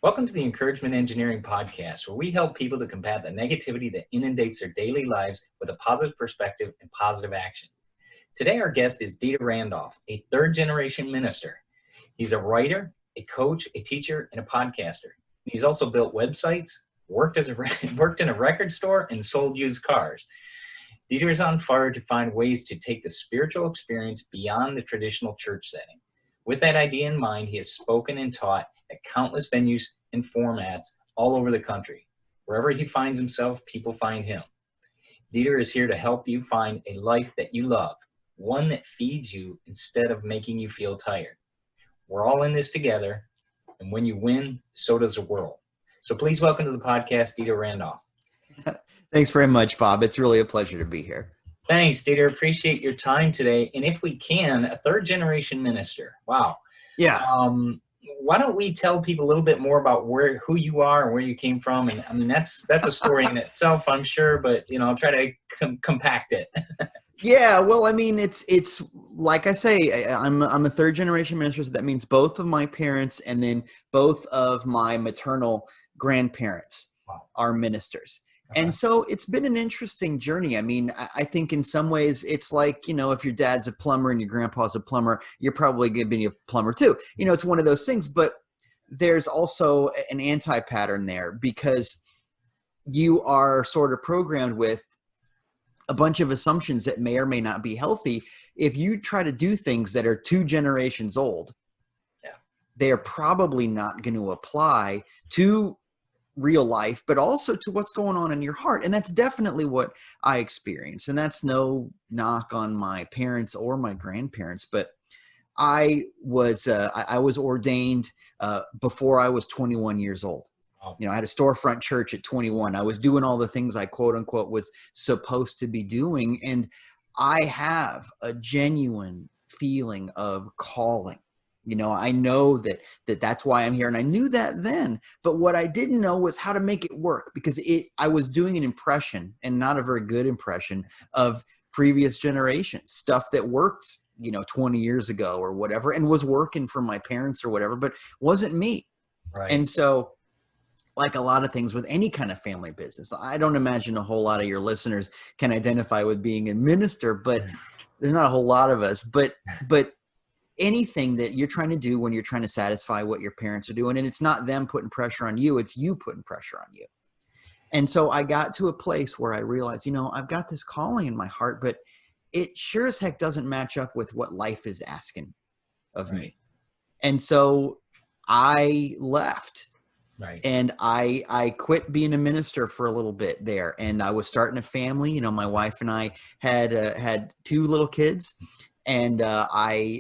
Welcome to the Encouragement Engineering Podcast, where we help people to combat the negativity that inundates their daily lives with a positive perspective and positive action. Today, our guest is Dieter Randolph, a third-generation minister. He's a writer, a coach, a teacher, and a podcaster. He's also built websites, worked in a record store, and sold used cars. Dieter is on fire to find ways to take the spiritual experience beyond the traditional church setting. With that idea in mind, he has spoken and taught at countless venues and formats all over the country. Wherever he finds himself, people find him. Dieter is here to help you find a life that you love, one that feeds you instead of making you feel tired. We're all in this together, and when you win, so does the world. So please welcome to the podcast, Dieter Randolph. Thanks very much, Bob. It's really a pleasure to be here. Thanks, Dieter. Appreciate your time today. And if we can, a third-generation minister. Wow. Yeah. Why don't we tell people a little bit more about who you are and where you came from? And I mean, that's a story in itself, I'm sure, but I'll try to compact it. Yeah. Well, I mean, it's like I say, I'm a third generation minister. So that means both of my parents and then both of my maternal grandparents are ministers. Okay. And so it's been an interesting journey. I mean, I think in some ways it's like, if your dad's a plumber and your grandpa's a plumber, you're probably going to be a plumber too. It's one of those things, but there's also an anti-pattern there because you are sort of programmed with a bunch of assumptions that may or may not be healthy. If you try to do things that are 2 generations old, they are probably not going to apply to real life, but also to what's going on in your heart. And that's definitely what I experienced. And that's no knock on my parents or my grandparents, but I was ordained before I was 21 years old. Wow. I had a storefront church at 21. I was doing all the things I quote unquote was supposed to be doing. And I have a genuine feeling of calling. I know that's why I'm here. And I knew that then, but what I didn't know was how to make it work because I was doing an impression and not a very good impression of previous generations, stuff that worked, 20 years ago or whatever, and was working for my parents or whatever, but wasn't me. Right. And so like a lot of things with any kind of family business, I don't imagine a whole lot of your listeners can identify with being a minister, but there's not a whole lot of us, but anything that you're trying to do when you're trying to satisfy what your parents are doing, and it's not them putting pressure on you, it's you putting pressure on you. And so I got to a place where I realized, I've got this calling in my heart, but it sure as heck doesn't match up with what life is asking of me. And so I left. Right. And I quit being a minister for a little bit there. And I was starting a family. My wife and I had 2 little kids. And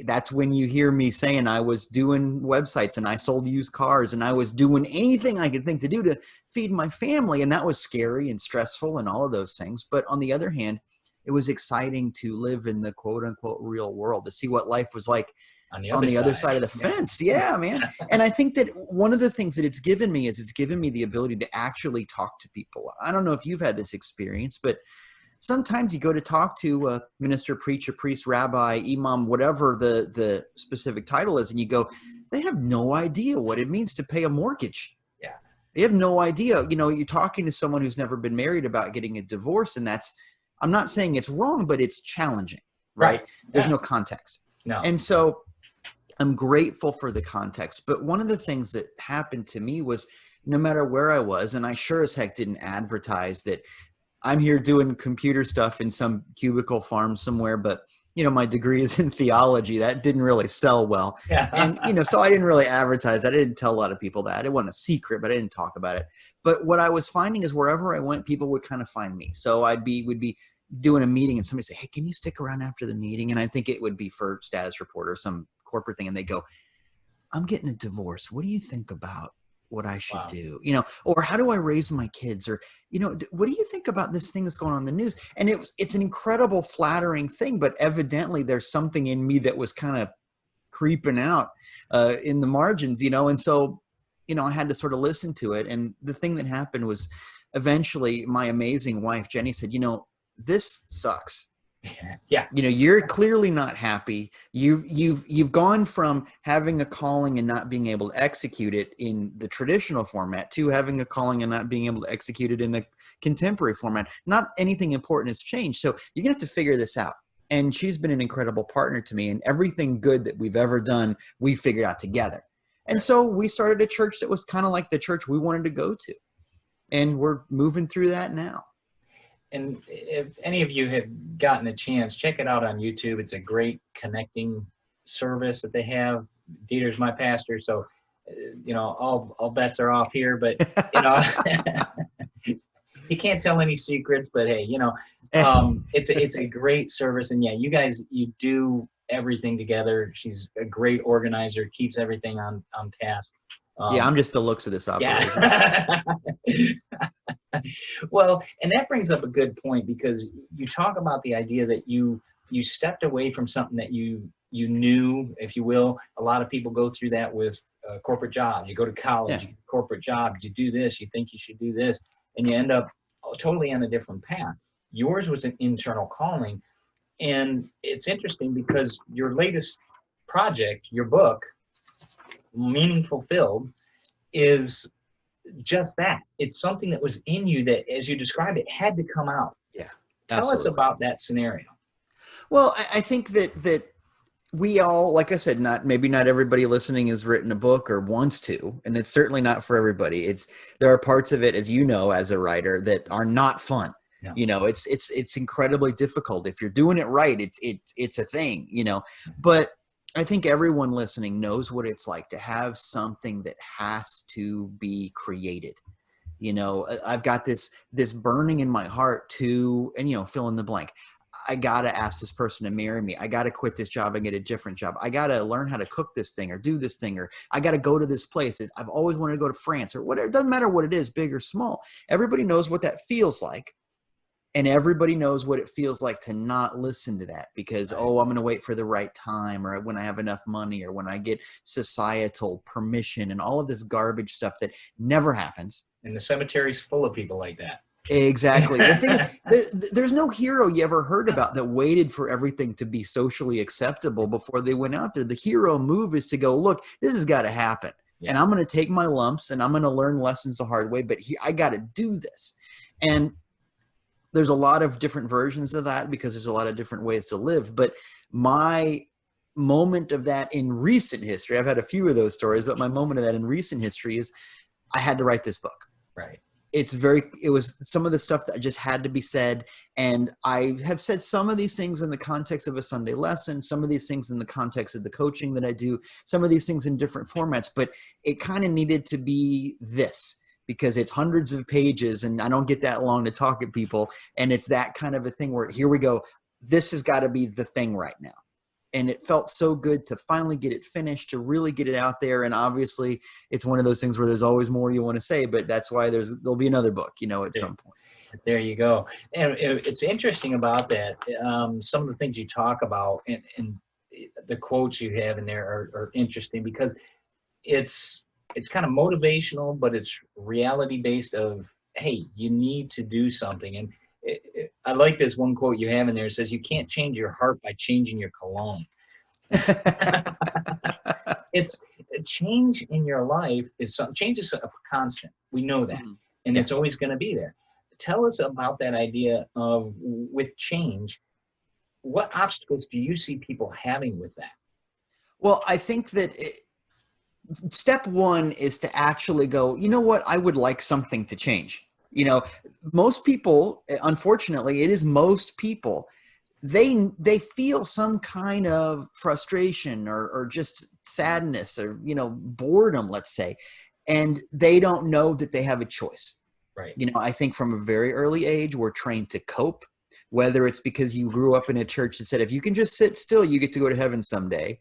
that's when you hear me saying I was doing websites and I sold used cars and I was doing anything I could think to do to feed my family. And that was scary and stressful and all of those things. But on the other hand, it was exciting to live in the quote unquote real world, to see what life was like on the other side of the fence. Yeah, man. And I think that one of the things that it's given me is it's given me the ability to actually talk to people. I don't know if you've had this experience, but sometimes you go to talk to a minister, preacher, priest, rabbi, imam, whatever the specific title is, and you go, they have no idea what it means to pay a mortgage. Yeah. They have no idea. You're talking to someone who's never been married about getting a divorce, and I'm not saying it's wrong, but it's challenging, right? There's no context. No. And so I'm grateful for the context. But one of the things that happened to me was no matter where I was, and I sure as heck didn't advertise that I'm here doing computer stuff in some cubicle farm somewhere, but my degree is in theology. That didn't really sell well. Yeah. And, so I didn't really advertise that. I didn't tell a lot of people that. It wasn't a secret, but I didn't talk about it. But what I was finding is wherever I went, people would kind of find me. So would be doing a meeting and somebody say, hey, can you stick around after the meeting? And I think it would be for Status Report or some corporate thing. And they go, I'm getting a divorce. What do you think about what I should do, or how do I raise my kids, or, what do you think about this thing that's going on in the news? And it's an incredible flattering thing, but evidently there's something in me that was kind of creeping out in the margins, and so, I had to sort of listen to it. And the thing that happened was eventually my amazing wife, Jenny, said, this sucks. Yeah. You know, you're clearly not happy. You've gone from having a calling and not being able to execute it in the traditional format to having a calling and not being able to execute it in a contemporary format. Not anything important has changed. So you're gonna have to figure this out. And she's been an incredible partner to me, and everything good that we've ever done, we figured out together. And so we started a church that was kind of like the church we wanted to go to. And we're moving through that now. And if any of you have gotten a chance, check it out on YouTube. It's a great connecting service that they have. Dieter's my pastor, so all bets are off here. But you know, you can't tell any secrets. But hey, it's a great service, and yeah, you do everything together. She's a great organizer, keeps everything on task. Yeah, I'm just the looks of this operation. Yeah. Well, and that brings up a good point, because you talk about the idea that you stepped away from something that you knew, if you will. A lot of people go through that with corporate jobs. You go to college, you get a corporate job, you do this, you think you should do this, and you end up totally on a different path. Yours was an internal calling, and it's interesting because your latest project, your book, Meaningfullfilled, is just that. It's something that was in you that, as you described it, had to come out. Yeah. Tell us about that scenario. Well, I think that we all, like I said, maybe not everybody listening has written a book or wants to, and it's certainly not for everybody. There are parts of it, as you know, as a writer, that are not fun. Yeah. You know, it's incredibly difficult. If you're doing it right, it's a thing, but I think everyone listening knows what it's like to have something that has to be created. I've got this burning in my heart to, and fill in the blank. I got to ask this person to marry me. I got to quit this job and get a different job. I got to learn how to cook this thing or do this thing, or I got to go to this place. I've always wanted to go to France or whatever. It doesn't matter what it is, big or small. Everybody knows what that feels like. And everybody knows what it feels like to not listen to that because, I'm going to wait for the right time, or when I have enough money, or when I get societal permission, and all of this garbage stuff that never happens. And the cemetery's full of people like that. Exactly. The thing is, there's no hero you ever heard about that waited for everything to be socially acceptable before they went out there. The hero move is to go, look, this has got to happen. Yeah. And I'm going to take my lumps and I'm going to learn lessons the hard way, but I got to do this. And there's a lot of different versions of that because there's a lot of different ways to live. But my moment of that in recent history, I've had a few of those stories, but my moment of that in recent history is I had to write this book. Right. It was some of the stuff that just had to be said. And I have said some of these things in the context of a Sunday lesson, some of these things in the context of the coaching that I do, some of these things in different formats, but it kind of needed to be this, because it's hundreds of pages and I don't get that long to talk at people. And it's that kind of a thing where, here we go, this has got to be the thing right now. And it felt so good to finally get it finished, to really get it out there. And obviously it's one of those things where there's always more you want to say, but that's why there'll be another book, at some point. There you go. And it's interesting about that. Some of the things you talk about and the quotes you have in there are interesting because it's kind of motivational, but it's reality based of, hey, you need to do something. And I like this one quote you have in there. It says, you can't change your heart by changing your cologne. It's a change in your life change is a constant. We know that. And it's always going to be there. Tell us about that idea of, with change, what obstacles do you see people having with that? Well, I think that step one is to actually go, you know what, I would like something to change. Most people, unfortunately, it is most people, they feel some kind of frustration or just sadness or, boredom, let's say, and they don't know that they have a choice. Right. I think from a very early age, we're trained to cope, whether it's because you grew up in a church that said, if you can just sit still, you get to go to heaven someday.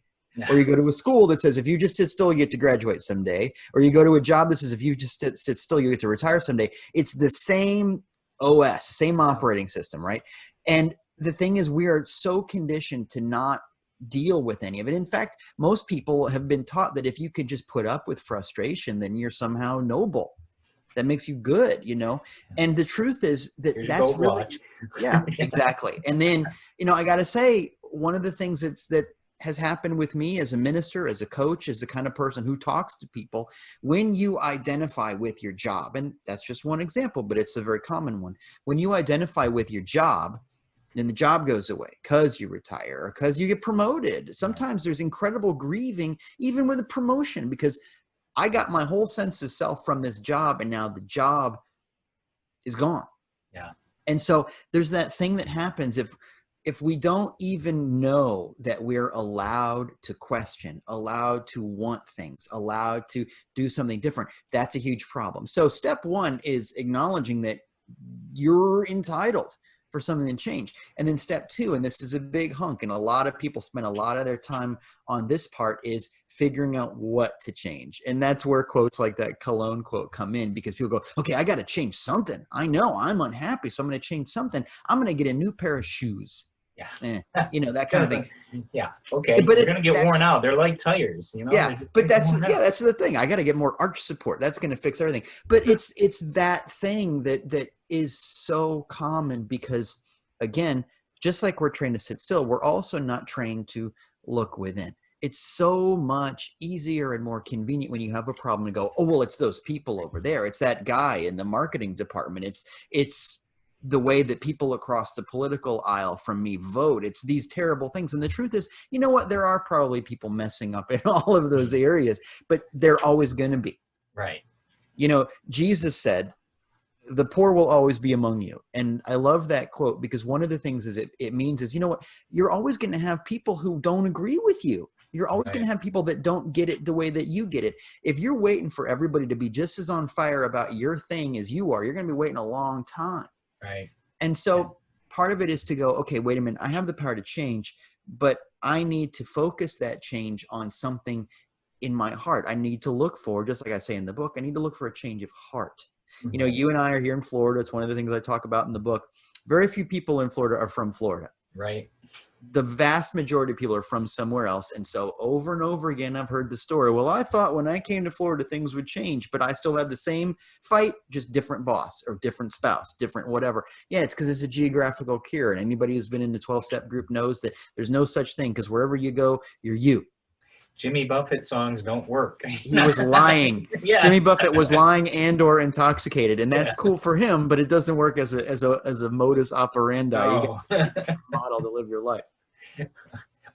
Or you go to a school that says, if you just sit still, you get to graduate someday. Or you go to a job that says, if you just sit still, you get to retire someday. It's the same OS, same operating system, right? And the thing is, we are so conditioned to not deal with any of it. In fact, most people have been taught that if you could just put up with frustration, then you're somehow noble. that makes you good, you know? And the truth is that Here's your that's gold really, watch. yeah, exactly. And then, you know, I got to say, one of the things that has happened with me as a minister, as a coach, as the kind of person who talks to people, when you identify with your job, and that's just one example, but it's a very common one. When you identify with your job, then the job goes away because you retire or because you get promoted. Sometimes there's incredible grieving, even with a promotion, because I got my whole sense of self from this job, and now the job is gone. Yeah. And so there's that thing that happens if we don't even know that we're allowed to question, allowed to want things, allowed to do something different. That's a huge problem. So step one is acknowledging that you're entitled for something to change. And then step two, and this is a big hunk, and a lot of people spend a lot of their time on this part, is figuring out what to change. And that's where quotes like that Cologne quote come in, because people go, okay, I got to change something. I know I'm unhappy, so I'm going to change something. I'm going to get a new pair of shoes. Yeah. You know, that kind of thing. Yeah. Okay. But They're going to get worn out. They're like tires, you know? Yeah, but that's the thing. I got to get more arch support. That's going to fix everything. But it's that thing that is so common, because again, just like we're trained to sit still, we're also not trained to look within. It's so much easier and more convenient when you have a problem to go, oh, well, it's those people over there. It's that guy in the marketing department. It's the way that people across the political aisle from me vote. It's these terrible things. And the truth is, you know what? There are probably people messing up in all of those areas, but they're always going to be. Right. You know, Jesus said, the poor will always be among you. And I love that quote, because one of the things is it means is, you know what? You're always going to have people who don't agree with you. You're always going to have people that don't get it the way that you get it. If you're waiting for everybody to be just as on fire about your thing as you are, you're going to be waiting a long time. Right. And so part of it is to go, okay, wait a minute, I have the power to change, but I need to focus that change on something in my heart. I need to look for, just like I say in the book, I need to look for a change of heart. Mm-hmm. You know, you and I are here in Florida. It's one of the things I talk about in the book. Very few people in Florida are from Florida. Right. The vast majority of people are from somewhere else. And so over and over again, I've heard the story. Well, I thought when I came to Florida, things would change, but I still have the same fight, just different boss or different spouse, different whatever. Yeah, it's because it's a geographical cure. And anybody who's been in the 12-step group knows that there's no such thing, because wherever you go, you're you. Jimmy Buffett songs don't work. He was lying. Yes. Jimmy Buffett was lying and or intoxicated, and that's cool for him, but it doesn't work as a modus operandi. No. You got a model to live your life.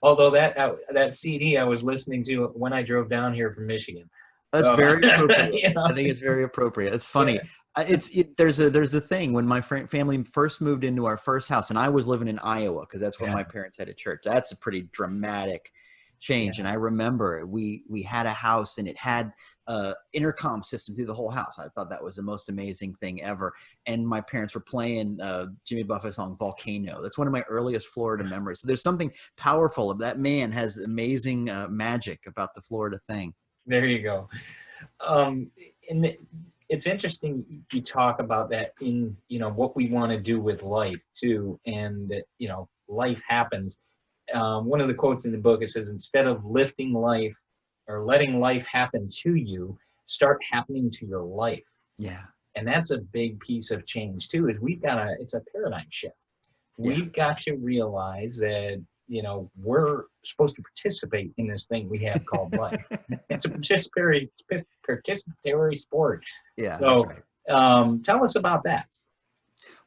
Although that CD I was listening to when I drove down here from Michigan. That's very appropriate. You know? I think it's very appropriate. It's funny. Yeah. There's a thing when my family first moved into our first house, and I was living in Iowa because that's where my parents had a church. That's a pretty dramatic change. And I remember we had a house, and it had intercom system through the whole house. I thought that was the most amazing thing ever. And my parents were playing Jimmy Buffett's song Volcano. That's one of my earliest Florida memories. So there's something powerful of that. Man has amazing magic about the Florida thing. There you go. And it's interesting you talk about that in, you know, what we want to do with life too. And, you know, life happens. One of the quotes in the book, it says, instead of lifting life or letting life happen to you, start happening to your life. Yeah. And that's a big piece of change too, is it's a paradigm shift. We've got to realize that, you know, we're supposed to participate in this thing we have called life. It's a participatory sport. Yeah. So that's right. Tell us about that.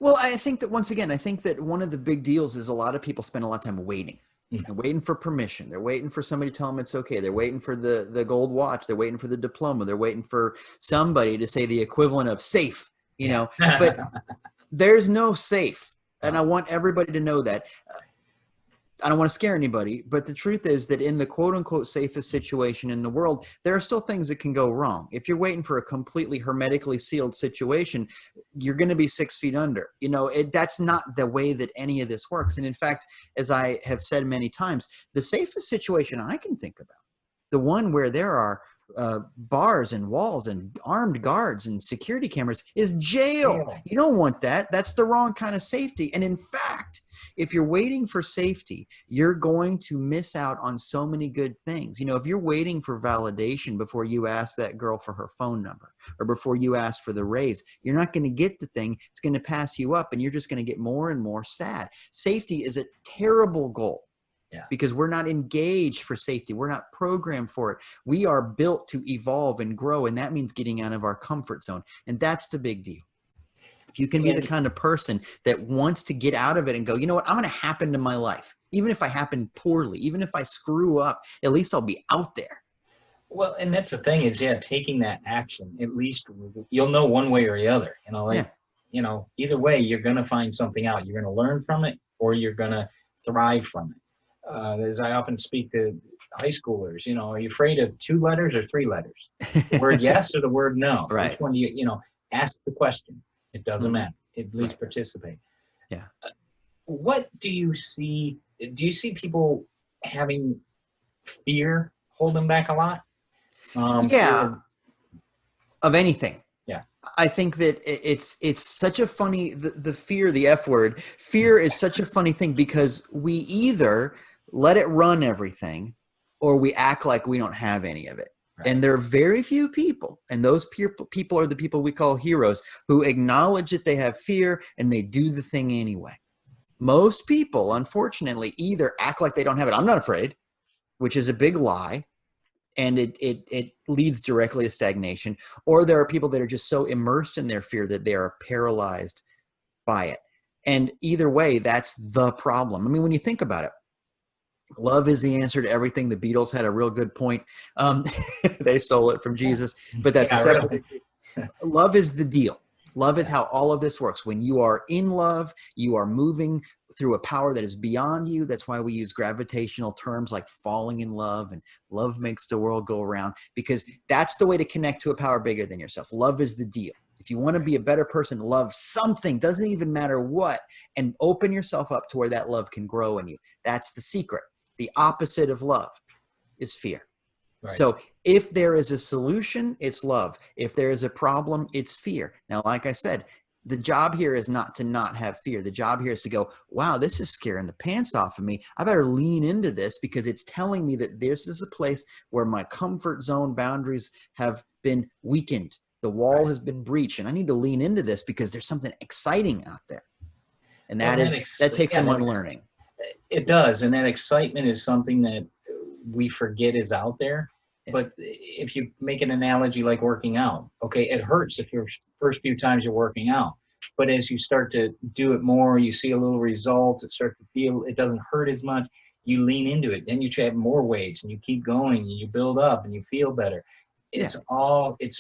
Well, I think that once again, I think that one of the big deals is a lot of people spend a lot of time waiting. They're waiting for permission. They're waiting for somebody to tell them it's okay. They're waiting for the gold watch. They're waiting for the diploma. They're waiting for somebody to say the equivalent of safe, you know, but there's no safe. And I want everybody to know that. I don't want to scare anybody, but the truth is that in the quote unquote safest situation in the world, there are still things that can go wrong. If you're waiting for a completely hermetically sealed situation, you're going to be 6 feet under. You know, that's not the way that any of this works. And in fact, as I have said many times, the safest situation I can think about, the one where there are bars and walls and armed guards and security cameras, is jail. You don't want that. That's the wrong kind of safety. And in fact, if you're waiting for safety, you're going to miss out on so many good things. You know, if you're waiting for validation before you ask that girl for her phone number or before you ask for the raise, you're not going to get the thing. It's going to pass you up and you're just going to get more and more sad. Safety is a terrible goal. Yeah. Because we're not engaged for safety. We're not programmed for it. We are built to evolve and grow, and that means getting out of our comfort zone. And that's the big deal. If you can be the kind of person that wants to get out of it and go, you know what, I'm going to happen to my life. Even if I happen poorly, even if I screw up, at least I'll be out there. Well, and that's the thing is, taking that action, at least you'll know one way or the other, either way, you're going to find something out. You're going to learn from it or you're going to thrive from it. As I often speak to high schoolers, are you afraid of 2 letters or 3 letters? The word yes or the word no? Right. Which one do ask the question. It doesn't matter. At least participate. Yeah. What do you see? Do you see people having fear hold them back a lot? Of anything. Yeah. I think that it's such a funny, the fear, the F word, fear is such a funny thing because we either let it run everything or we act like we don't have any of it. Right. And there are very few people, and those people are the people we call heroes, who acknowledge that they have fear and they do the thing anyway. Most people, unfortunately, either act like they don't have it. I'm not afraid, which is a big lie. And it leads directly to stagnation. Or there are people that are just so immersed in their fear that they are paralyzed by it. And either way, that's the problem. I mean, when you think about it, love is the answer to everything. The Beatles had a real good point. They stole it from Jesus, but that's a separate. Really. Love is the deal. Love is how all of this works. When you are in love, you are moving through a power that is beyond you. That's why we use gravitational terms like falling in love and love makes the world go around, because that's the way to connect to a power bigger than yourself. Love is the deal. If you want to be a better person, love something, doesn't even matter what, and open yourself up to where that love can grow in you. That's the secret. The opposite of love is fear. Right. So if there is a solution, it's love. If there is a problem, it's fear. Now, like I said, the job here is not to not have fear. The job here is to go, wow, this is scaring the pants off of me. I better lean into this because it's telling me that this is a place where my comfort zone boundaries have been weakened. The wall has been breached, and I need to lean into this because there's something exciting out there. And that takes some unlearning. It does. And that excitement is something that we forget is out there. But if you make an analogy like working out, okay, it hurts if your first few times you're working out. But as you start to do it more, you see a little results, it starts to feel, it doesn't hurt as much, you lean into it. Then you have more weights and you keep going and you build up and you feel better. It's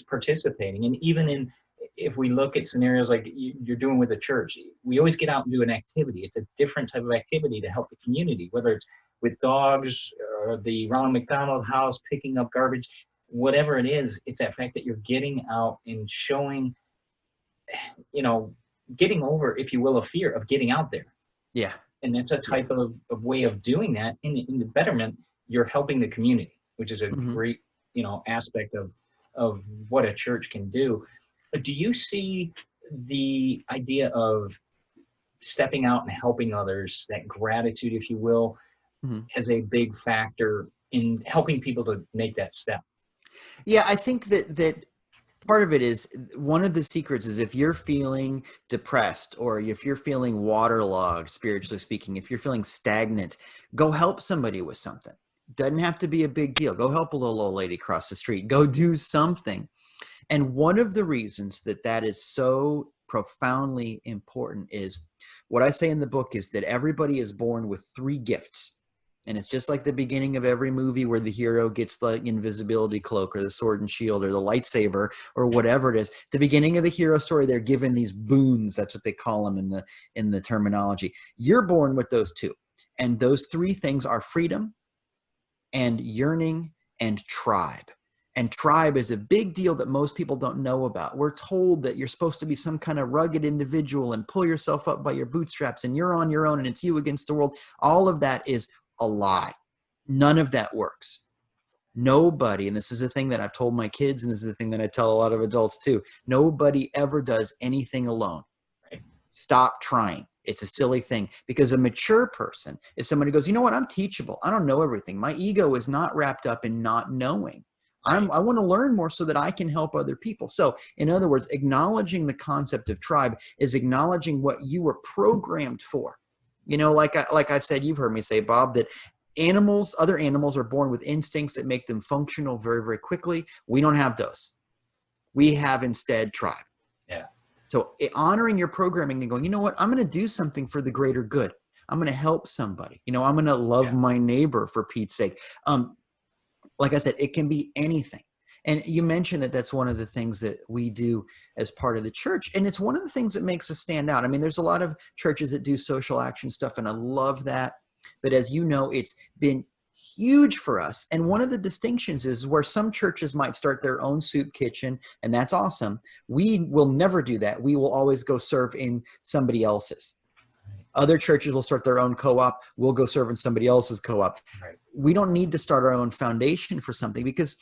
participating. And even if we look at scenarios like you're doing with the church, we always get out and do an activity. It's a different type of activity to help the community, whether it's with dogs or the Ronald McDonald House, picking up garbage, whatever it is, it's that fact that you're getting out and showing, getting over, if you will, a fear of getting out there. Yeah. And that's a type of way of doing that. In the betterment, you're helping the community, which is a great, aspect of what a church can do. But do you see the idea of stepping out and helping others, that gratitude, if you will, as a big factor in helping people to make that step? Yeah, I think that part of it is, one of the secrets is, if you're feeling depressed or if you're feeling waterlogged, spiritually speaking, if you're feeling stagnant, go help somebody with something. Doesn't have to be a big deal. Go help a little old lady cross the street. Go do something. And one of the reasons that is so profoundly important is, what I say in the book is that everybody is born with 3 gifts. And it's just like the beginning of every movie where the hero gets the invisibility cloak or the sword and shield or the lightsaber or whatever it is. The beginning of the hero story, they're given these boons. That's what they call them in the terminology. You're born with those 2. And those 3 things are freedom and yearning and tribe. And tribe is a big deal that most people don't know about. We're told that you're supposed to be some kind of rugged individual and pull yourself up by your bootstraps and you're on your own and it's you against the world. All of that is a lie. None of that works. Nobody, and this is a thing that I've told my kids, and this is the thing that I tell a lot of adults too, nobody ever does anything alone. Right. Stop trying. It's a silly thing, because a mature person is someone who goes, you know what, I'm teachable. I don't know everything. My ego is not wrapped up in not knowing. Right. I want to learn more so that I can help other people. So in other words, acknowledging the concept of tribe is acknowledging what you were programmed for. You know, like I've said, you've heard me say, Bob, that other animals are born with instincts that make them functional very, very quickly. We don't have those. We have instead tribe. Yeah. So honoring your programming and going, you know what, I'm going to do something for the greater good. I'm going to help somebody. You know, I'm going to love my neighbor, for Pete's sake. Like I said, it can be anything. And you mentioned that that's one of the things that we do as part of the church. And it's one of the things that makes us stand out. I mean, there's a lot of churches that do social action stuff, and I love that. But as you know, it's been huge for us. And one of the distinctions is where some churches might start their own soup kitchen, and that's awesome. We will never do that. We will always go serve in somebody else's. Other churches will start their own co-op. We'll go serve in somebody else's co-op. Right. We don't need to start our own foundation for something, because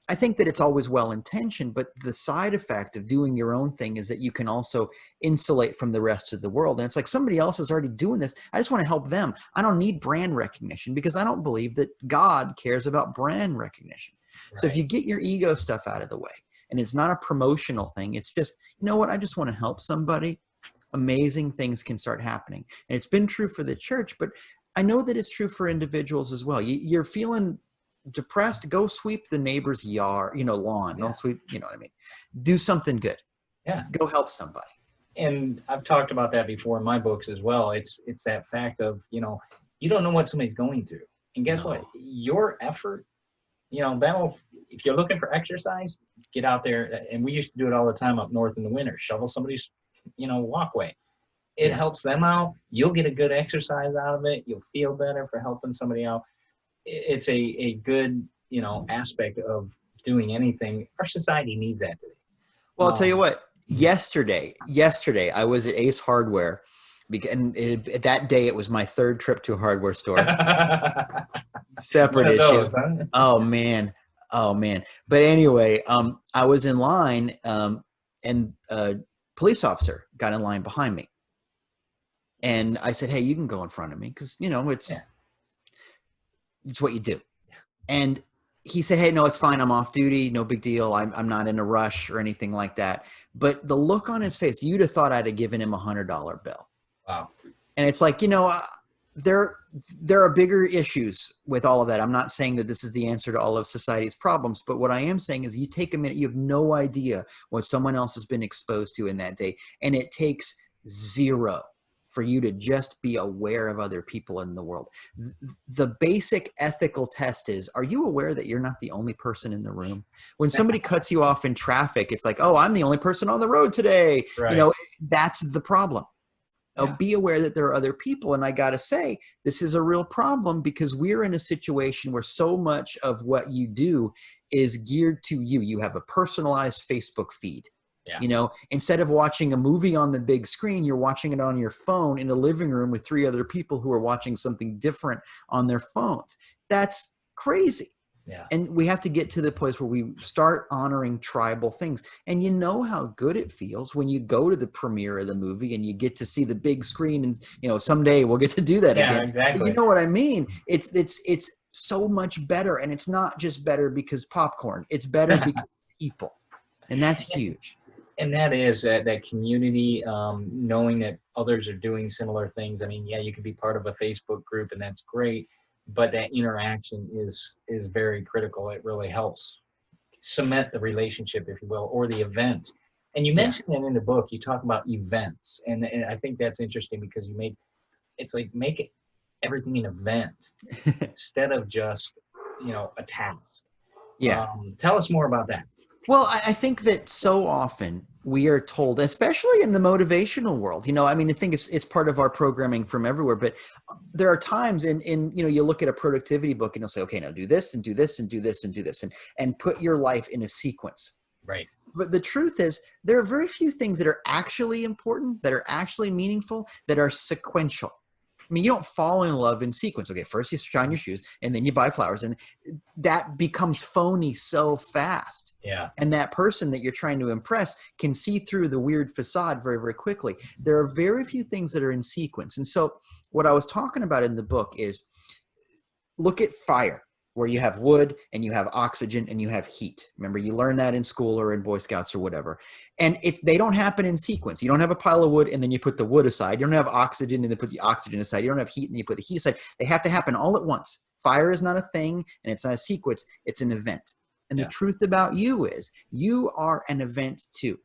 I think that it's always well-intentioned, but the side effect of doing your own thing is that you can also insulate from the rest of the world. And it's like, somebody else is already doing this. I just want to help them. I don't need brand recognition, because I don't believe that God cares about brand recognition. Right. So if you get your ego stuff out of the way, and it's not a promotional thing, it's just, you know what, I just want to help somebody, amazing things can start happening. And it's been true for the church, but I know that it's true for individuals as well. You're feeling depressed, go sweep the neighbor's yard, lawn. Don't sweep, you know what I mean? Do something good. Yeah. Go help somebody. And I've talked about that before in my books as well. It's that fact of, you don't know what somebody's going through. And guess what? Your effort, if you're looking for exercise, get out there. And we used to do it all the time up north in the winter, shovel somebody's, walkway. It helps them out. You'll get a good exercise out of it. You'll feel better for helping somebody out. It's a good, aspect of doing anything. Our society needs that today. Well, I'll tell you what, yesterday, I was at Ace Hardware, and that day it was my third trip to a hardware store. Separate issue. Those, huh? Oh man. But anyway, I was in line, and a police officer got in line behind me. And I said, hey, you can go in front of me, because, it's what you do. And he said, hey, no, it's fine. I'm off duty. No big deal. I'm not in a rush or anything like that. But the look on his face, you'd have thought I'd have given him $100 bill. Wow. And it's like, there are bigger issues with all of that. I'm not saying that this is the answer to all of society's problems, but what I am saying is, you take a minute, you have no idea what someone else has been exposed to in that day. And it takes zero for you to just be aware of other people in the world. The basic ethical test is, are you aware that you're not the only person in the room? When somebody cuts you off in traffic, it's like, oh, I'm the only person on the road today. Right. That's the problem. Be aware that there are other people. And I got to say, this is a real problem, because we're in a situation where so much of what you do is geared to you. You have a personalized Facebook feed. Yeah. Instead of watching a movie on the big screen, you're watching it on your phone in a living room with 3 other people who are watching something different on their phones. That's crazy. Yeah. And we have to get to the place where we start honoring tribal things. And you know how good it feels when you go to the premiere of the movie and you get to see the big screen, and someday we'll get to do that again. Exactly. But you know what I mean? It's so much better, and it's not just better because popcorn. It's better because people. And that's huge. And that is that community, knowing that others are doing similar things. I mean, you can be part of a Facebook group, and that's great, but that interaction is very critical. It really helps cement the relationship, if you will, or the event. And you mentioned that in the book. You talk about events, and I think that's interesting, because make it everything an event instead of just a task. Yeah. Tell us more about that. Well, I think that so often we are told, especially in the motivational world, I think it's part of our programming from everywhere, but there are times you look at a productivity book and you'll say, okay, now do this and do this and do this and do this, and put your life in a sequence. Right. But the truth is, there are very few things that are actually important, that are actually meaningful, that are sequential. I mean, you don't fall in love in sequence. Okay, first you shine your shoes and then you buy flowers, and that becomes phony so fast. Yeah. And that person that you're trying to impress can see through the weird facade very, very quickly. There are very few things that are in sequence. And so what I was talking about in the book is, look at fire, where you have wood and you have oxygen and you have heat. Remember, you learn that in school or in Boy Scouts or whatever. And they don't happen in sequence. You don't have a pile of wood and then you put the wood aside. You don't have oxygen and then put the oxygen aside. You don't have heat and you put the heat aside. They have to happen all at once. Fire is not a thing and it's not a sequence. It's an event. And the truth about you is you are an event too.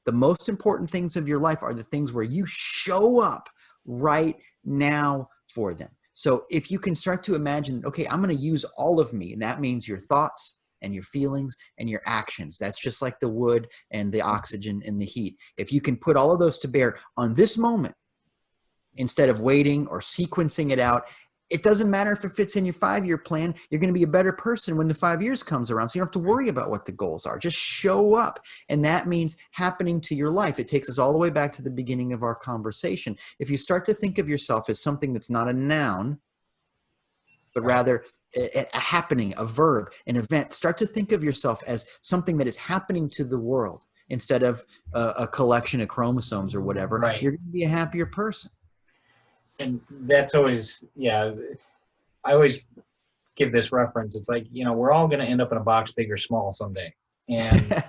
The most important things of your life are the things where you show up right now for them. So if you can start to imagine, okay, I'm going to use all of me, and that means your thoughts and your feelings and your actions. That's just like the wood and the oxygen and the heat. If you can put all of those to bear on this moment, instead of waiting or sequencing it out, it doesn't matter if it fits in your 5-year plan. You're going to be a better person when the 5 years comes around. So you don't have to worry about what the goals are. Just show up. And that means happening to your life. It takes us all the way back to the beginning of our conversation. If you start to think of yourself as something that's not a noun, but rather a happening, a verb, an event, start to think of yourself as something that is happening to the world instead of a collection of chromosomes or whatever. Right. You're going to be a happier person. And that's always, I always give this reference. It's like, we're all going to end up in a box, big or small, someday. And,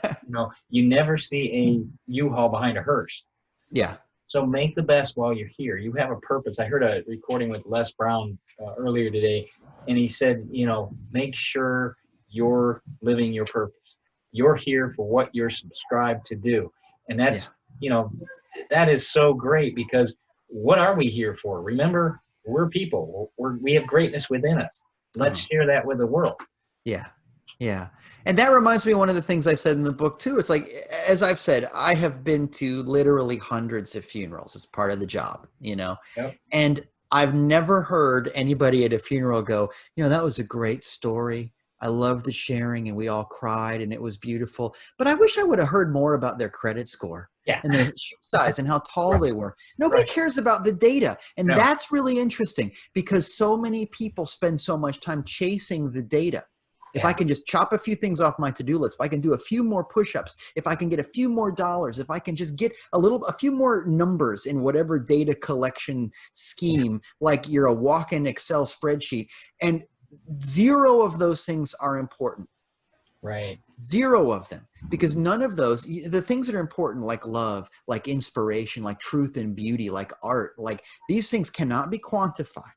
you never see a U-Haul behind a hearse. Yeah. So make the best while you're here. You have a purpose. I heard a recording with Les Brown earlier today, and he said, make sure you're living your purpose. You're here for what you're subscribed to do. And that's, that is so great, because what are we here for? Remember, we're people. We have greatness within us. Let's share that with the world. Yeah. Yeah. And that reminds me of one of the things I said in the book too. It's like, as I've said, I have been to literally hundreds of funerals as part of the job, Yep. And I've never heard anybody at a funeral go, that was a great story. I loved the sharing and we all cried and it was beautiful. But I wish I would have heard more about their credit score and their shoe size and how tall they were. Nobody cares about the data. And that's really interesting, because so many people spend so much time chasing the data. If I can just chop a few things off my to-do list, if I can do a few more push-ups, if I can get a few more dollars, if I can just get a few more numbers in whatever data collection scheme, like you're a walk-in Excel spreadsheet, and zero of those things are important. Right. Zero of them. Because none of those, the things that are important, like love, like inspiration, like truth and beauty, like art, like these things cannot be quantified.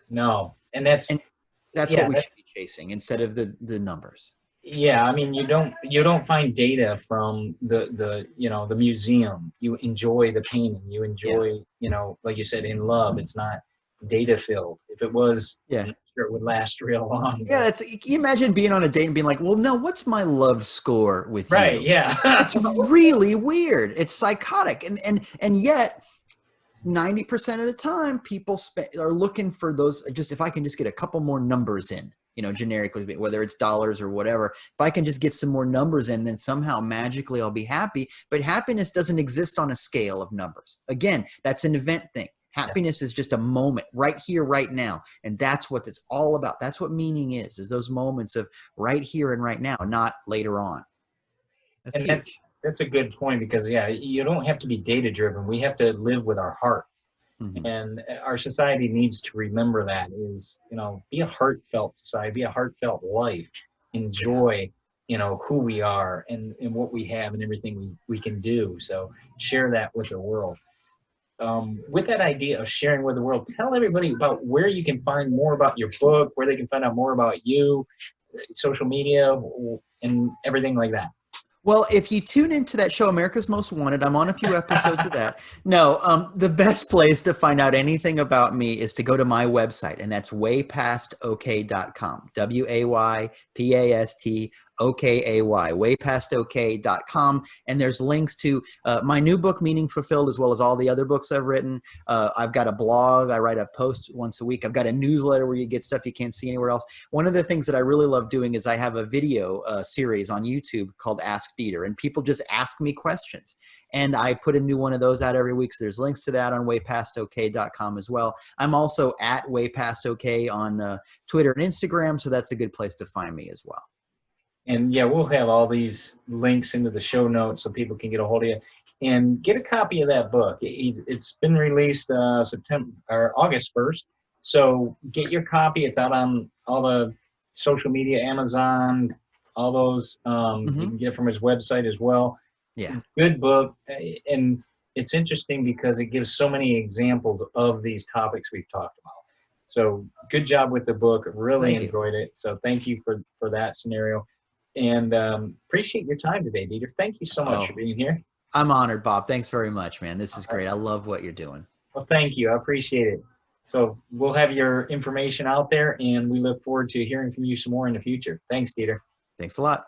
No. And that's what we should be chasing instead of the numbers. Yeah. I mean, you don't find data from the museum. You enjoy the painting. You enjoy, like you said, in love, it's not data filled. If it was, I'm sure it would last real long. Yeah, can you imagine being on a date and being like, well, no, what's my love score with you? Right, yeah. It's really weird. It's psychotic. And yet 90% of the time people are looking for those, just if I can just get a couple more numbers in, generically, whether it's dollars or whatever, if I can just get some more numbers in, then somehow magically I'll be happy. But happiness doesn't exist on a scale of numbers. Again, that's an event thing. Happiness is just a moment right here, right now. And that's what it's all about. That's what meaning is those moments of right here and right now, not later on. That's a good point, because, you don't have to be data driven. We have to live with our heart. Mm-hmm. And our society needs to remember that is, be a heartfelt society, be a heartfelt life, enjoy, who we are and what we have and everything we can do. So share that with the world. With that idea of sharing with the world, tell everybody about where you can find more about your book, where they can find out more about you, social media, and everything like that. Well, if you tune into that show, America's Most Wanted, I'm on a few episodes of that. No, the best place to find out anything about me is to go to my website, and that's waypastok.com, WAYPASTOK.com. waypastokay.com. And there's links to my new book, Meaningfullfilled, as well as all the other books I've written. I've got a blog. I write a post once a week. I've got a newsletter where you get stuff you can't see anywhere else. One of the things that I really love doing is I have a video series on YouTube called Ask Dieter, and people just ask me questions. And I put a new one of those out every week. So there's links to that on waypastokay.com as well. I'm also at waypastokay on Twitter and Instagram. So that's a good place to find me as well. And yeah, we'll have all these links into the show notes so people can get a hold of you and get a copy of that book. It's been released September or August 1st. So get your copy. It's out on all the social media, Amazon, all those. You can get it from his website as well. Yeah. Good book. And it's interesting because it gives so many examples of these topics we've talked about. So good job with the book. Really enjoyed it. So thank you for that scenario. And appreciate your time today, Dieter. Thank you so much for being here. I'm honored, Bob. Thanks very much, man. This is great. I love what you're doing. Well, thank you. I appreciate it. So we'll have your information out there, and we look forward to hearing from you some more in the future. Thanks, Dieter. Thanks a lot.